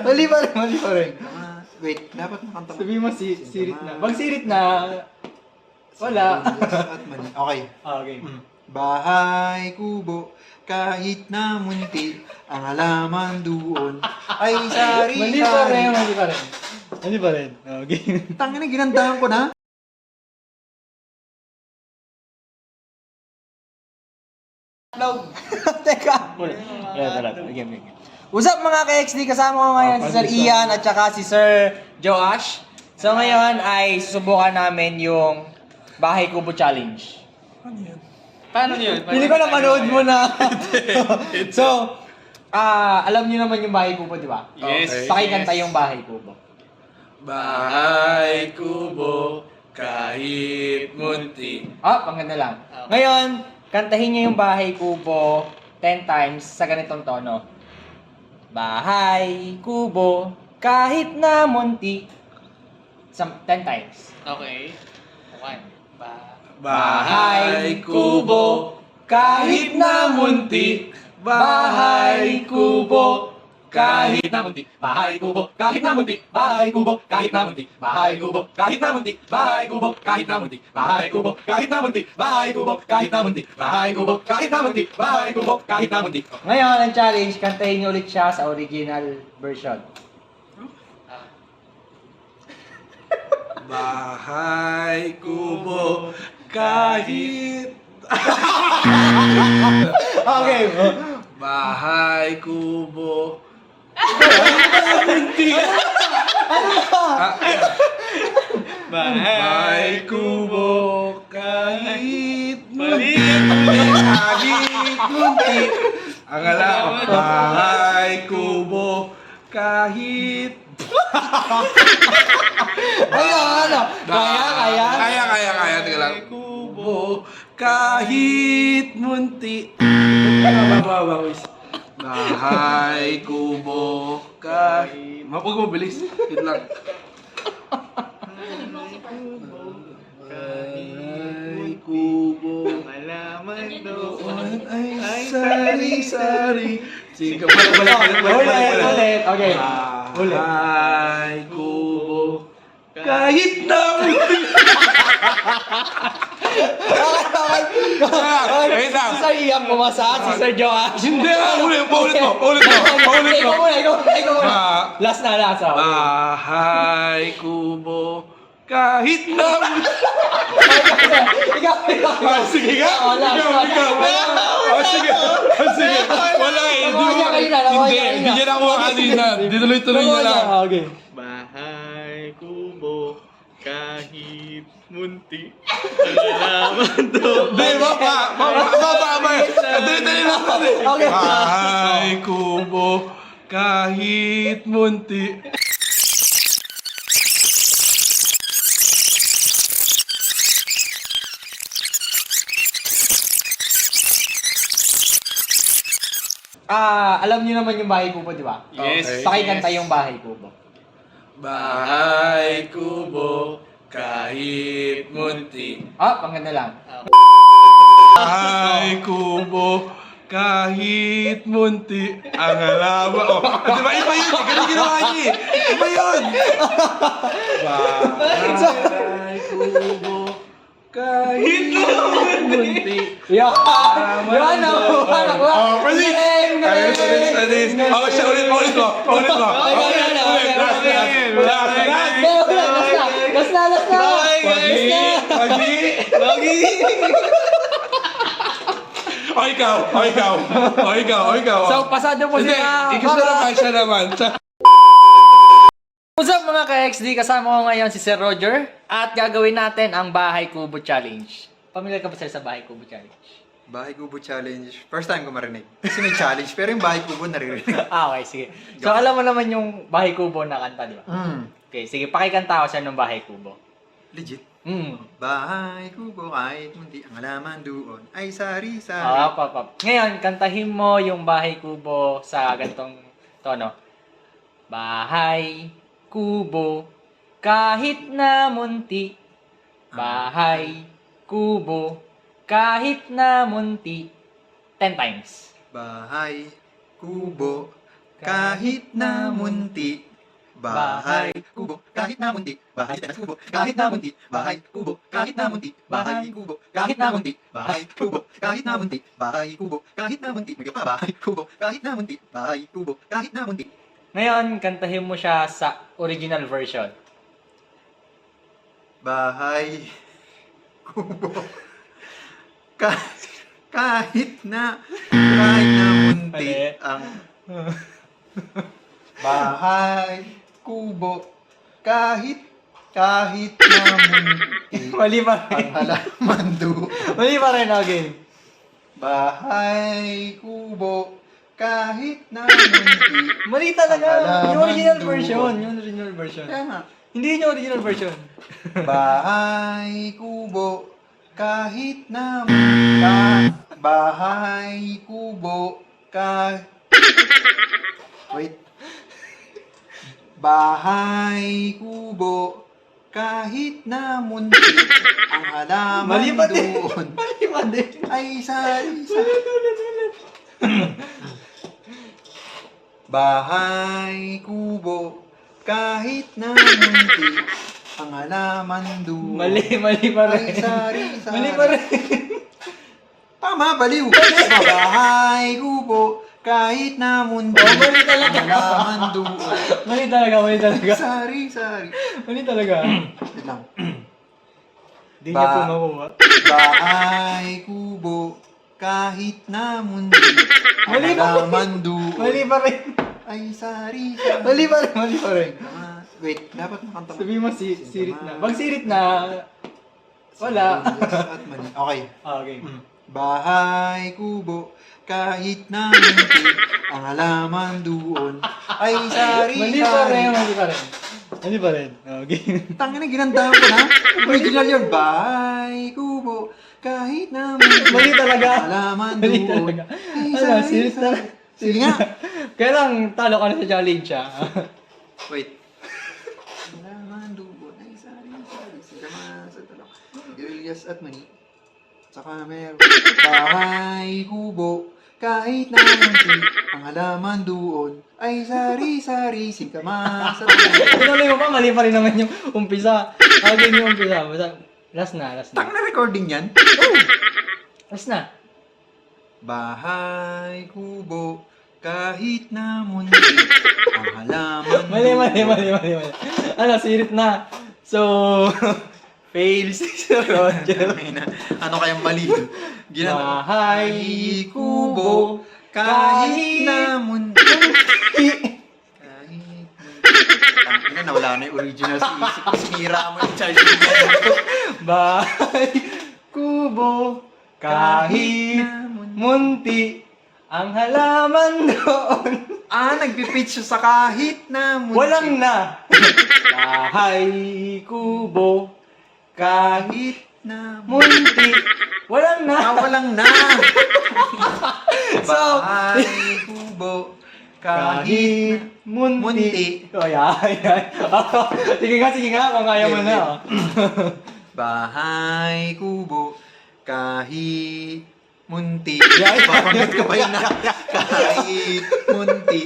Mali pa rin, mali pa rin. Wait, dapat makanta mo. Sabihin mo sirit na. Pag sirit na, wala. At mali. Okay. Okay. Bahay kubo, kahit na munti, ang halaman doon ay sari-sari. Mali pa rin, mali pa rin. Mali pa rin. Okay. Tangin na, ginandahan ko na. Teka. Game. What's up mga ka-XD? Kasama ko ngayon si Sir Ian at saka si Sir Joash. So ngayon ay susubukan namin yung Bahay Kubo Challenge. Paano yun? Pili ko na panood mo na. So, alam niyo naman yung Bahay Kubo, di ba? Yes. Pakikanta yung Bahay Kubo. Bahay kubo, kahit munti. Panganda lang. Ngayon, kantahin niyo yung Bahay Kubo 10 times sa ganitong tono. Bahay Kubo, kahit na munti. 10 times. Okay. Bahay Kubo, kahit na munti. Bahay Kubo, kahit na munti. Bahay Kubo, kahit na munti. Bahay Kubo, kahit na munti. Bahay Kubo, kahit na munti. Bahay Kubo, kahit na munti. Bahay Kubo, kahit na munti. Bahay Kubo, kahit na munti. Bahay Kubo, kahit na munti. Bahay Kubo, kahit na munti. Ngayon, ang challenge, kantahin niyo ulit siya sa original version. Bahay kubo, kahit... Okay. Bahay kubo. Bahay kubo, kahit munti. Kahit munti. Ang alam, bahay kubo, kahit... Ano? Kaya. Teka lang. Kubo, kahit munti. Bahay kubo, kahit... Huwag mo bilis. Wait lang. Bahay kubo, malaman doon ay sari-sari. Sige, balik. Ulit. Okay. Bahay kubo, kahit na munti. Wait lang. Si Sir Ian pumasa, si Sir Joash. Hindi nga, paulit mo. Ikaw muna. Last na. Bahay kubo, kahit na munti. Ikaw. Sige nga. Sige. Wala eh. Hindi niya nakuha kanina. Dituloy-tuloy niya lang. Okay. Bahay kubo, kahit munti. Alaman to. Hindi, baba. Tuloy-tuloy lang. Okay. Bahay kubo, kahit munti. Alam niyo naman yung Bahay Kubo, di ba? Yes. Pakikanta yung Bahay Kubo. Bahay kubo, kahit munti. Panganda lang. Bahay kubo, kahit munti. Ang halaman. Di ba iba yun? Ganun ginawa niya eh. Iba yun. Bahay kubo, kahit munti. Yan! Nakuha! Pwede. Siya ulit mo. Last na! Lagi. O ikaw. So, pasado po Hindi, sila. siya naman. What's up mga ka-XD? Kasama ko ngayon si Sir Roger at gagawin natin ang Bahay Kubo Challenge. Pamilyar ka ba sir sa Bahay Kubo Challenge? Bahay kubo challenge. First time ko marinig. Kasi may challenge, pero yung bahay kubo naririnig. Okay, sige. So, alam mo naman yung Bahay Kubo na kanta, di ba? Okay, sige. Pakikanta ko siya ng Bahay Kubo. Legit. Mm. Bahay kubo, kahit munti, ang halaman doon ay sari-sari. Ngayon, kantahin mo yung Bahay Kubo sa gantong tono. Bahay Kubo, kahit na munti. Bahay Kubo, kahit na munti. 10 times. Bahay kubo, kahit na munti. Bahay kubo, kahit na munti. Bahay kubo, kahit na munti. Bahay kubo, kahit na munti. Bahay kubo, kahit na munti. Bahay kubo, kahit na munti. Bahay kubo, kahit na munti. May pa, bahay kubo, kahit na munti. Bahay kubo, kahit na munti. Ngayon, kantahin mo siya sa original version. Bahay kubo, kahit na munti Mali. ang bahay kubo, kahit na munti Mali pa ang rin. halaman doon. Mali pa rin, okay. Bahay kubo, kahit na munti. Mali talaga. Halaman Yung original doon. version. Yung original version. Kaya nga, Hindi yun yung original version. bahay kubo, kahit na bahay kubo, wait. Bahay kubo, kahit na munti ang halaman Mali pa din. doon Mali pa din. ay sari-sari. Bahay kubo, kahit na munti ang halaman doon Mali pa rin. ay sari-sari. Mali pa rin. Tama, baliw. Bahay kubo, kahit na munti Oh, mali talaga. ang halaman doon Mali talaga. sari-sari. Mali talaga. Wait lang. Hindi niya po makuha. Bahay kubo, kahit na munti ang Mali pa rin. halaman doon Mali pa rin. ay sari-sari. Mali pa rin. Wait, dapat makanta mo. Sabi mo sirit na. Pag sirit na, wala. At mali. Okay. Okay. Bahay kubo, kahit na munti ang halaman doon ay Mali pa rin. sari-sari. Mali pa rin. Okay. Tangina, ginandahan ko na. Original yun. Bahay kubo, kahit na munti Mali talaga. ang halaman Mali doon talaga. ay Ano, sirit na. sari-sari. Sige nga. Kaya lang, talo ka na sa challenge ah. Wait. Halaman doon ay sari-sari. Sigama sa talak. Grillas at mani. Saka meron. Bahay kubo, kahit na munti ang halaman doon ay sari-sari. Sigama sa talak. Tuloy mo pa, mali pa rin naman yung umpisa. Okay yung umpisa. Basta, last na. Tang na recording yan. Last na. Bahay kubo, kahit na munti ang halaman Mali. doon. Ano, sirit na. So, fails si Roger. Ano kayang mali? Bahay kubo, kahit na munti. Kahit munti. Tangina, nawala na yung original sa isip ko. Sinira mo yung child. Bahay kubo, kahit munti ang halaman doon. Nagpipitch siya sa kahit na munti. Walang na. Bahay kubo, kahit na munti. Walang na. walang na. So, Bahay kubo, kahit kahit munti. munti. Oh, yan. Sige nga, kung kaya mo na. Oh. Bahay kubo, kahit munti. Yeah. Bakit ka ba yun na? Kahit munti.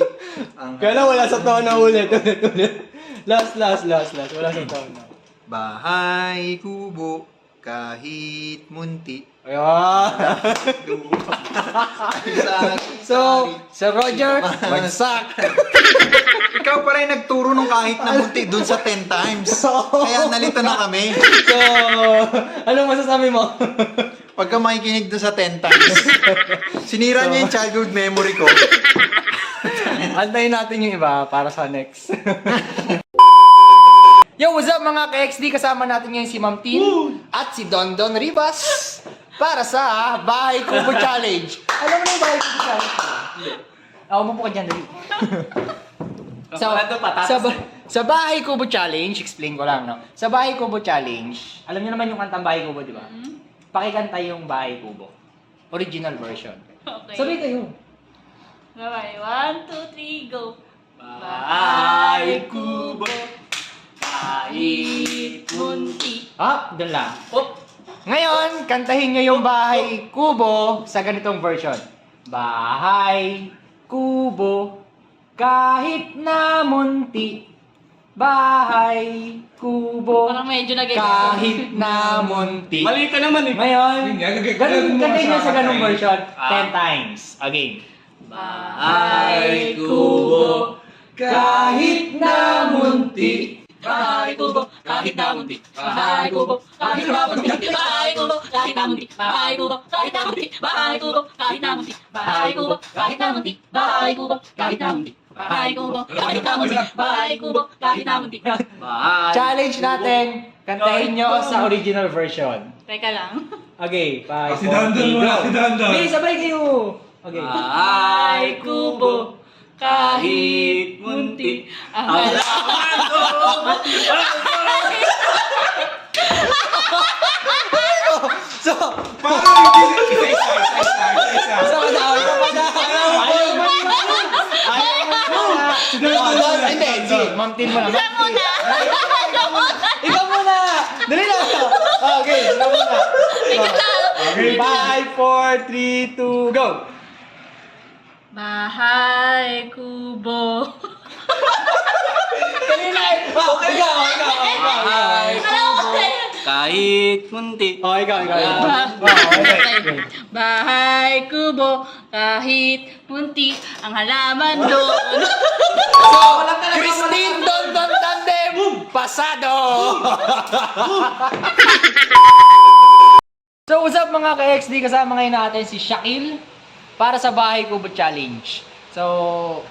Kaya lang wala sa tono ulit. Last. Wala sa tono. Bahay kubo, kahit munti. Ayan. So, Sir Roger, bagsak. Ikaw pa rin nagturo nung kahit na munti dun sa 10 times. Kaya nalito na kami. So, anong masasabi mo? Pagka makikinig dun sa 10 times, sinira niya yung childhood memory ko. Antayin natin yung iba para sa next. Yo, what's up mga ka-XD? Kasama natin ngayon si Ma'am Tin at si Don Don Rivas para sa Bahay Kubo Challenge. Alam mo na yung Bahay Kubo Challenge? Ako, umupo ka dyan, dali. Sa Bahay Kubo Challenge, explain ko lang, no? Sa Bahay Kubo Challenge, alam niyo naman yung kantang Bahay Kubo, di ba? Pakikanta yung Bahay Kubo. Original version. Okay. Sabay kayo. Bye-bye. 1, 2, 3, go. Bahay Kubo, kahit Munti. doon lang. Ngayon, kantahin nyo yung Bahay Kubo sa ganitong version. Bahay Kubo, kahit na munti. Bahay, kubo, Parang medyo kahit na munti. Mali ka naman eh. Ngayon, Yun nga, ganun nyo sa ganung Ay. version. 10 times. Again. Bahay kubo, Kahit na munti. bahay kubo, kahit na munti. Bahay kubo, kahit na munti. Bahay kubo, kahit na munti. Bahay kubo, kahit na munti. Bahay kubo, kahit na munti. Bahay kubo, kahit na munti. Bahay kubo, kahit na munti. Bahay kubo, kahit na munti. Bahay kubo, kahit na munti. Challenge natin. Kantahin nyo sa original version. Teka lang. Okay, 5, Si Dandon muna, si Dandon. Okay, sabay kayo. Okay. Bahay kubo, kahit munti. Ang halaman ko. So, Parang hindi isa. Hindi, si Ma'am Tin mo na. Isa muna. Ikaw muna! Dali na! Okay, ikaw muna. Ikaw lang. Okay, 5, 4, 3, 2, go! Bahay kubo. Kanina eh! Oh, ikaw! Alam ko eh. Kahit munti. Oh, ikaw. Bahay kubo, kahit munti ang halaman doon. So, Christine Dondon Tandem, pasado! So, usap mga ka-XD, kasama ngayon natin si Shakil para sa Bahay Kubo Challenge. So,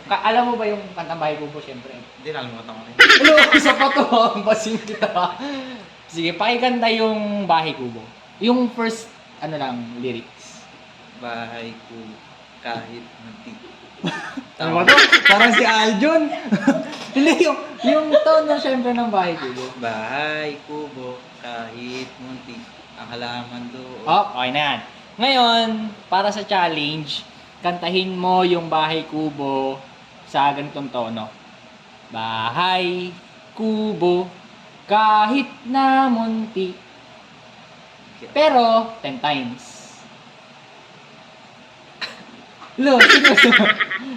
alam mo ba yung kantang Bahay Kubo, syempre? Hindi, nakalimutan ko rin. Ano, isa pa to, basin kita. Sige, pakikanta yung Bahay Kubo. Yung first, lyrics. Bahay ko kahit munti. Ano ba to? Parang si Aljon. Hindi, yung tone na syempre ng Bahay Kubo. Bahay kubo kahit munti. Ang halaman doon. Oh, okay na yan. Ngayon, para sa challenge, kantahin mo yung Bahay Kubo sa ganitong tono. Bahay, kubo, kahit na munti. Pero, 10 times. Lo, seryoso.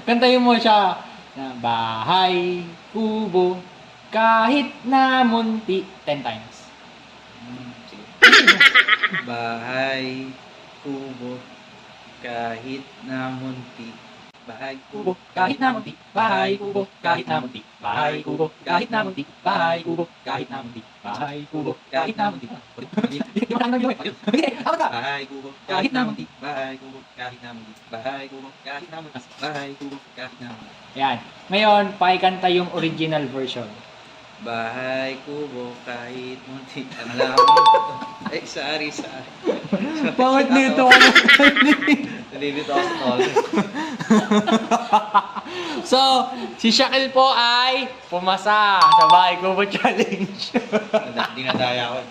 Kantahin mo siya na bahay, kubo, kahit na munti. 10 times. Sige. Bahay kubo kahit na munti. Bahay Kubo, kahit na munti. Bahay, kubo, kahit na munti. Bahay, kubo, kahit na munti. Bahay, kubo, kahit na munti. Bahay, kubo, kahit na munti. Di mo lang gawin. Okay, ako ka. Bahay kubo kahit na munti. Bahay kubo kahit na munti. Bahay kubo kahit na munti. Bahay kubo kahit na munti. Yan. Ngayon, pakikanta yung original version. Bahay kubo kahit munti. Ang halaman. Ay, sorry. Bakit nito ka Nalilito ako sa tol. So, si Shakil po ay pumasa sa Bahay Kubo Challenge. Dinadaya ko.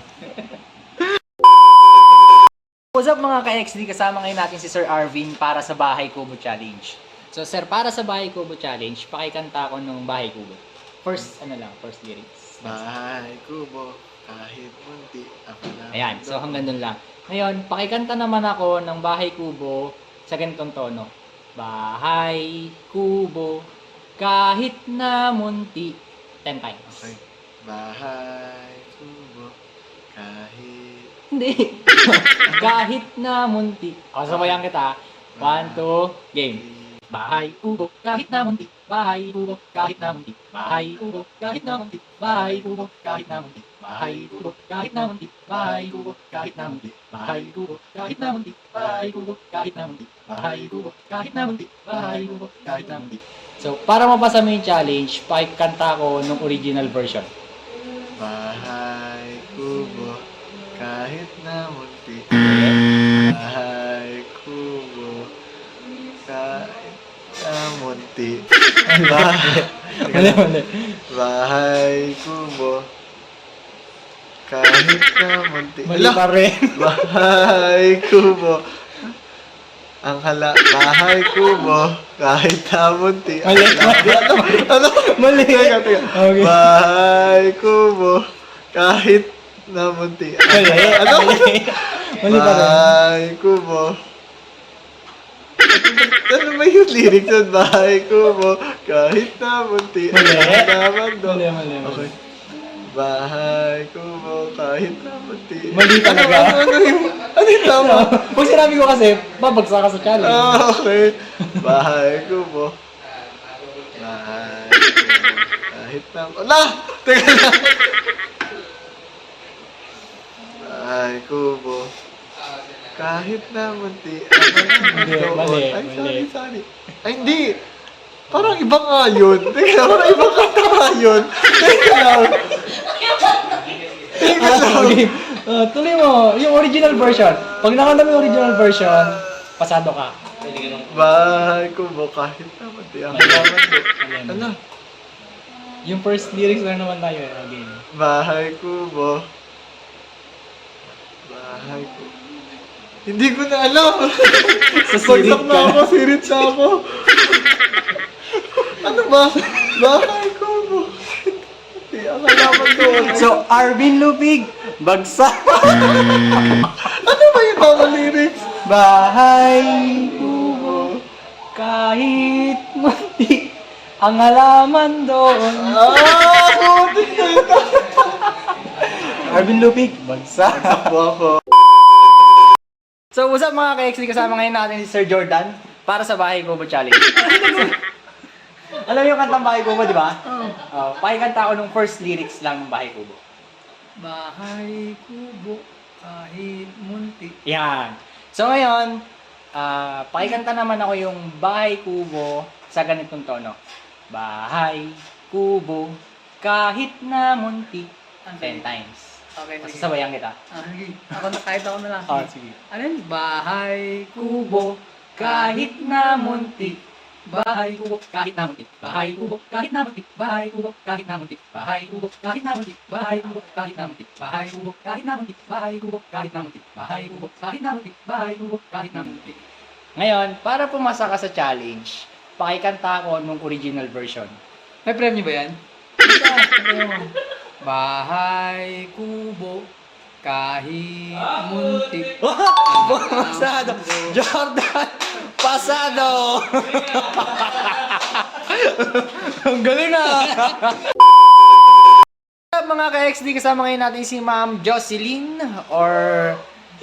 What's up mga ka-XD? Kasama ngayon natin si Sir Arvin para sa Bahay Kubo Challenge. So, Sir, para sa Bahay Kubo Challenge, pakikanta ko ng Bahay Kubo. First lyrics. Bahay kubo, kahit munti. Ayan, so hanggang dun lang. Ngayon, pakikanta naman ako ng Bahay Kubo sa ganitong tono. Bahay, kubo, kahit na munti. 10 times. Okay. Bahay kubo, kahit... Hindi. Kahit na munti. O, sabayan kita. 1, 2, game. Bahay, kubo, kahit na munti. Bahay, kubo, kahit na munti. Bahay, kubo, kahit na munti. Bahay, kubo, kahit na munti. Bahay, kubo, kahit na munti. Bahay, kubo, kahit na munti. Bahay, kubo, kahit na munti. Bahay, kubo, kahit na munti. Bahay, kubo, kahit na munti. Bahay, kubo, kahit na munti. So, para mapasa mo yung challenge, pakikanta ko nung original version. Bahay kubo, kahit na munti. Bahay kubo, kahit na munti. Mali. Bahay kubo, kahit na munti. Mali pa rin. Bahay kubo. Bahay kubo, kahit na munti. Mali. Ano? Mali. Teka. Okay. Bahay kubo, kahit na munti. Mali. Ano? Mali pa rin. Bahay kubo, Ano ba yung lyrics ng bahay kubo? Kahit na munti. Mali. Naman do. Mali. Okay. Bahay kubo, kahit na munti. Mali talaga. Ano yung tama? Pag sinabi ko kasi, babagsak ka sa challenge. Okay. Bahay kubo. Bahay kubo. Kahit na... Ala! Teka lang. Bahay kubo. Kahit na munti. Hindi, mali, Ay, mali. sorry. Ay, hindi. Parang iba nga yun. Teka, parang ibang kanta nga yun. Teka lang. Teka lang. Okay. Tuloy mo, yung original version. Pag nakanta mo yung original version, pasado ka. Bahay kubo, kahit na munti. Ang halaman do. Ano? Yung first lyrics lang naman tayo again. Bahay kubo. Bahay kubo. Hindi ko na alam. Bagsak na ako, sirit na ako. Ano ba? Bahay kubo. Hindi, ang halaman doon. So, Arvin Lupig, bagsak. Ano ba yung mga lyrics? Bahay kubo, kahit munti, ang halaman doon. Buti na ito. Arvin Lupig, bagsak. Takbo ako. So, what's up mga ka-XD? Kasama ngayon natin si Sir Jordan para sa Bahay Kubo Challenge. Alam mo yung kantang Bahay Kubo, di ba? Oo. Pakikanta ako nung first lyrics lang ng Bahay Kubo. Bahay kubo kahit munti. Yan. So ngayon, pakikanta naman ako yung Bahay Kubo sa ganitong tono. Bahay Kubo kahit na munti. 10 times. Okay, sige. Sasabayan kita. Sige. Kahit ako na lang. Oh, sige. Ano yun? Bahay Kubo kahit na munti. Bahay kubo kahit na munti. Bahay kubo kahit na munti. Bahay kubo kahit na munti. Bahay kubo kahit na munti. Bahay kubo kahit na munti. Bahay kubo kahit na munti. Bahay kubo kahit na munti. Bahay kubo kahit na munti. Bahay kubo kahit na munti. Ngayon, para pumasa ka sa challenge, pakikanta ko nung original version. May premyo ba yan? Bahay kubo kahit munti. Pasado! Jordan! Pasado! Ang galing ah! Mga ka-XD, kasama ngayon natin si Ma'am Jocelyn or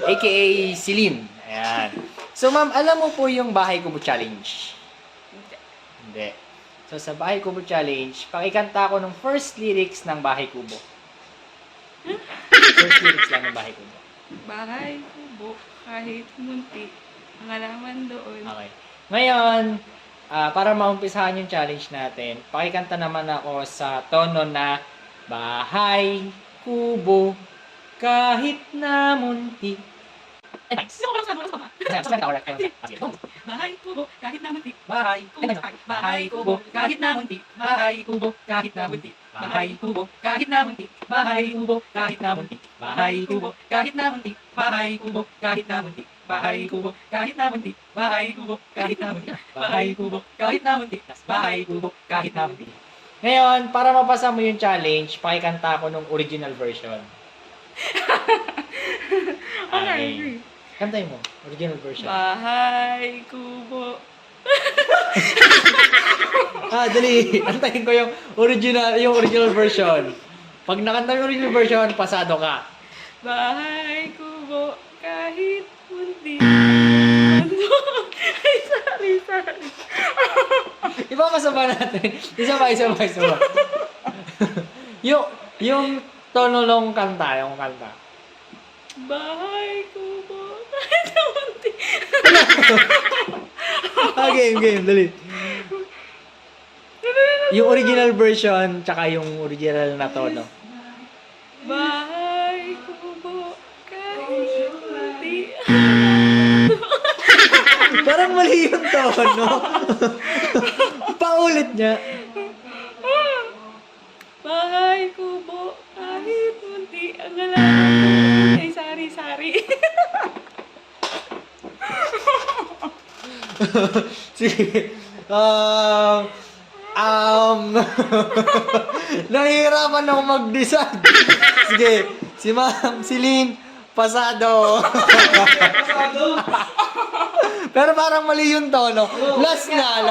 aka Celine. Ayan. So ma'am, alam mo po yung Bahay Kubo Challenge? Hindi. So sa Bahay Kubo Challenge, pakikanta ko ng first lyrics ng Bahay Kubo. First lyrics lang ng Bahay Kubo. Bahay kubo, kahit munti, ang halaman doon. Okay. Ngayon, para maumpisahan yung challenge natin, pakikanta naman ako sa tono na Bahay Kubo, kahit na munti. Thanks. Bahay kubo, kahit na munti. Bahay Bahay kubo, kahit na munti. Bahay kubo, kahit na munti. Bahay kubo, kahit na munti. Bahay kubo, kahit na munti. Bahay kubo, kahit na munti. Bahay kubo, kahit na munti. Bahay kubo, kahit na munti. Bahay kubo, kahit na munti. Bahay kubo, kahit na munti. Bahay kubo, kahit na munti. Ngayon, para mapasa mo yung challenge, pakikanta ko nung original version. Okay. Kantay mo, original version. Bahay kubo. Dali. Antayin ko yung original version. Pag nakanta yung original version, pasado ka. Bahay kubo, kahit munti. Ay, sorry. Ipapasaba natin. Isa pa. yung tono ng kanta, yung kanta. Bahay kubo, kahit na munti. Game, dali. Yung original version, tsaka yung original na tono. Bahay kubo, kahit munti. Parang mali yung tono. Paulit niya. Bahay kubo, kahit munti. Ang halaman. Ay, sorry. Sige. Nahihirapan ako mag-decide. Sige. Si Ma'am Celine, pasado. Pero parang mali yung tono. Last na.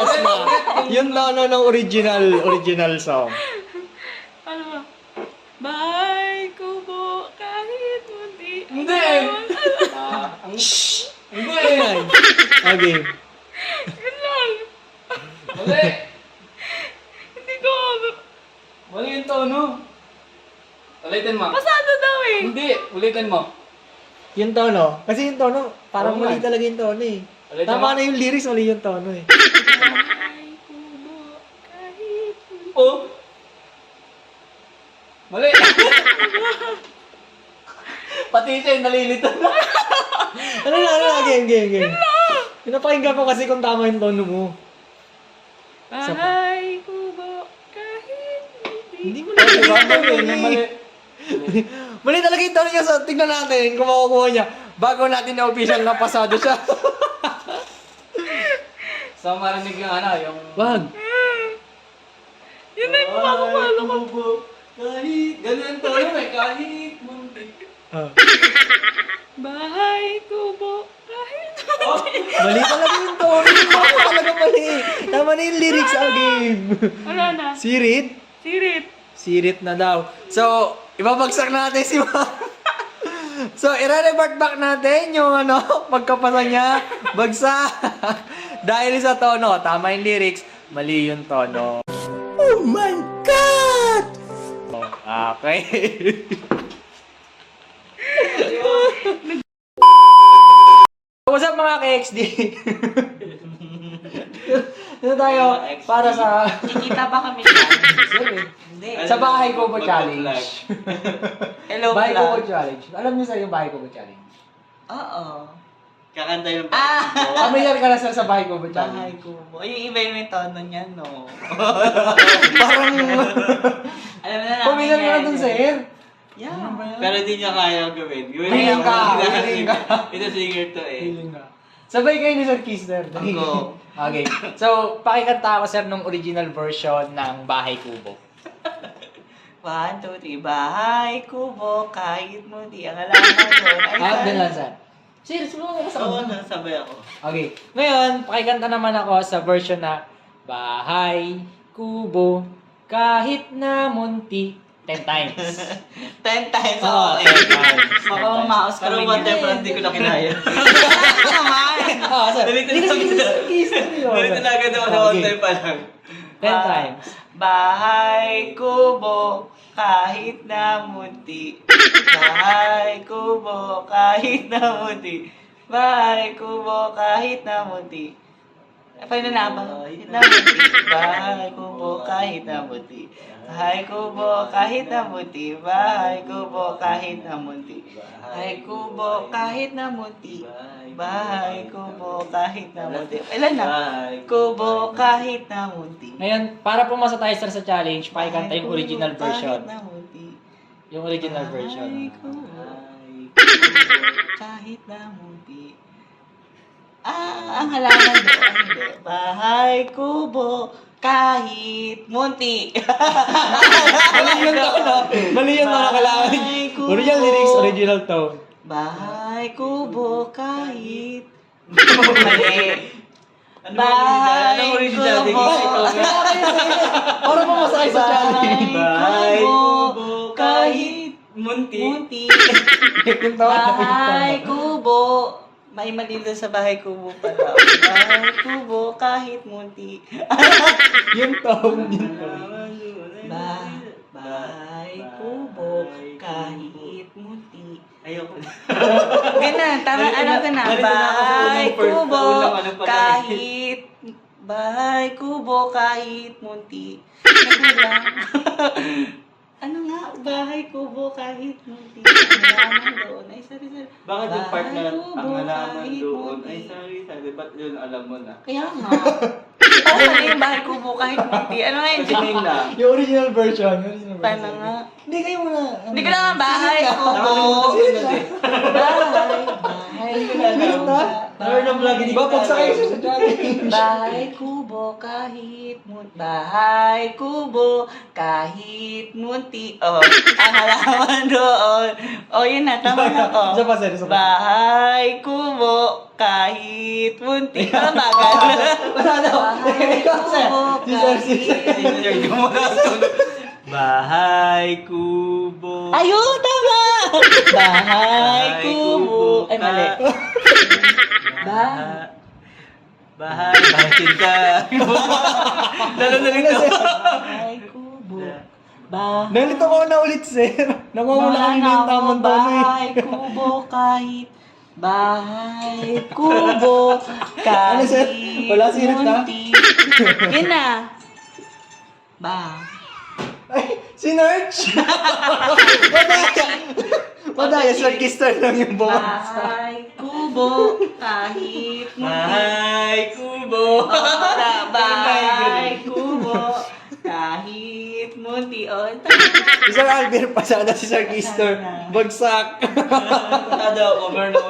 Yung tono ng original song. Ano ba? Bahay kubo, kahit munti. Hindi! Ano yan? Okay. Yun lang. Mali! Hindi ko. Mali yung tono. Ulitin mo. Pasado daw eh. Hindi, ulitin mo. Yung tono. Kasi yung tono, parang Oo mali nga. talaga yung tono eh. Ulitin Tama mo. na yung lyrics, mali yung tono eh. Bahay kubo, kahit munti. Oh! Mali! Pati siya yung nalilito na. Ano na, game. Pinapakinggan ko kasi kung tama yung tono mo. Bahay kubo, kahit munti. Hindi mo na Diba? Mali. Mali talaga yung tono niya. So, tignan natin kung makukuha niya. Bago natin na official na pasado siya. So, marinig yung yung... Wag. Yun na yung makakapalo ko. Kahit, ganun ang tono kahit munti. Ah. Bahay kubo, kahit munti. Mali talaga yung tono. Mali talaga mali. Tama na yung lyrics game. Ano na? Sirit? Sirit. Sirit na daw. So, ibabagsak natin si Ma'am. So, i-revert back natin yung pagkapasa niya. Bagsak. Dahil sa tono, tama yung lyrics, mali yung tono. Oh my God! Okay. What's up mga ka-XD? Ito tayo para sa... Kikita ba kami dyan? Hindi. Sa Bahay Kubo Challenge. Hello, Bahay vlog. Kubo Challenge. Alam niyo sa yung Bahay Kubo Challenge? Oo. Kakanta yung Familiar ka na sir sa Bahay Kubo Challenge? Bahay kubo. Yung iba yung tono niya, no? Parang... Alam na namin Familiar ka na dun sir? Yeah. Pero hindi niya kaya gawin. Willing ka. Ito singer to eh. Feeling ka. Sabay kayo ni Sir Kister. Ako. Okay. So, pakikanta ako sir nung original version ng Bahay Kubo. 1, 2, 3. Bahay kubo, kahit munti ang alaman doon. Ay, Ah, dun lang sir. Sir, sumunod ako sa Oo, kanta. nasabay ako. Okay. Ngayon, pakikanta naman ako sa version na Bahay Kubo, kahit na munti. 10 times. 10 times. Oo, 10 times. Makamaos Pero kami one niyan. time parang hindi ko na kinaya. Naman. Ah, sir. Dalitin Hindi na kasi agad. Sir Kister yun. Dalitin na agad ako na one time pa lang. 10 times. Bahay kubo, kahit na munti. Bahay kubo, kahit na munti. Bahay kubo, kahit na munti. Paano na ba? Kahit na munti. Bahay kubo, kahit na munti. Bahay kubo, kahit na munti. Bahay kubo, kahit na munti. Bahay kubo, kahit na munti. Bahay kubo, kahit na munti. Ilan na? Kubo, kahit na munti. Ngayon, para pumasa tayo sir sa challenge, pakikanta yung original version. Kahit na munti. Yung original version. Bahay kubo, kahit na munti. Ang halaman doon. Hindi. Bahay kubo, kahit munti. Mali yung tono. Mali yung tono kailangan. Bahay kubo. Original lyrics, original tone. Bahay kubo, kahit... Mali. Bahay Anong original? kubo. Para pumasa kayo sa challenge. Bahay kubo, kahit Munti. munti. Yung tono. Bahay kubo. May mali doon sa bahay kubo pala. Bahay kubo, kahit munti. Yung tone. Yung tone. Bahay kubo, kahit munti. Ayoko na. Ganun, tama, ano ka na? Narito na ako sa Bahay unang first, kubo, unang ano pa lang. kahit... Bahay kubo, kahit munti. Nagulang. Ano nga? Bahay kubo, kahit munti. Ang halaman doon. Ay, sorry. Bakit yung part na Bahay ang kubo, halaman kahit doon? munti. Ay, sorry. Ba't yun alam mo na? Kaya nga. Ano nga yung bahay kubo, kahit munti? Ano nga yung Pasinig na. Yung original version. Yung original version. Paano nga? Hindi kayo muna. Hindi ko na nga bahay kubo. Nakalimutan ko yun eh. Bahay Ganun na? Meron na vlog, di ba? Pagsakay siya sa challenge. Bahay kubo kahit bahay kubo kahit munti. Oh, ang halaman doon. Oh, yun na, tama na. Oh. Isa pa, sir. Isa pa. Bahay kubo kahit munti. Tama ka. Wala na. Ikaw, sir. Si sir, si sir. Bahay kubo. Ayun, tama! Bahay kubo. Ay, mali. Bahay kita. Bahay kubo. Nalito ko na ulit, sir. Namamula kami ng tamang tono eh. Bahay kubo kahit bahay kubo kahit Ano, sir? Wala sirit na? munti. Yun na. Ba. Ay, si Nerch! Madaya, sir, kister lang yung buwan. Bahay kubo kahit munti. Bahay kubo. Bahay kubo kahit munti. Oh, Si Sir Albert, pasada si Sir Kister. Bagsak. Ada over no.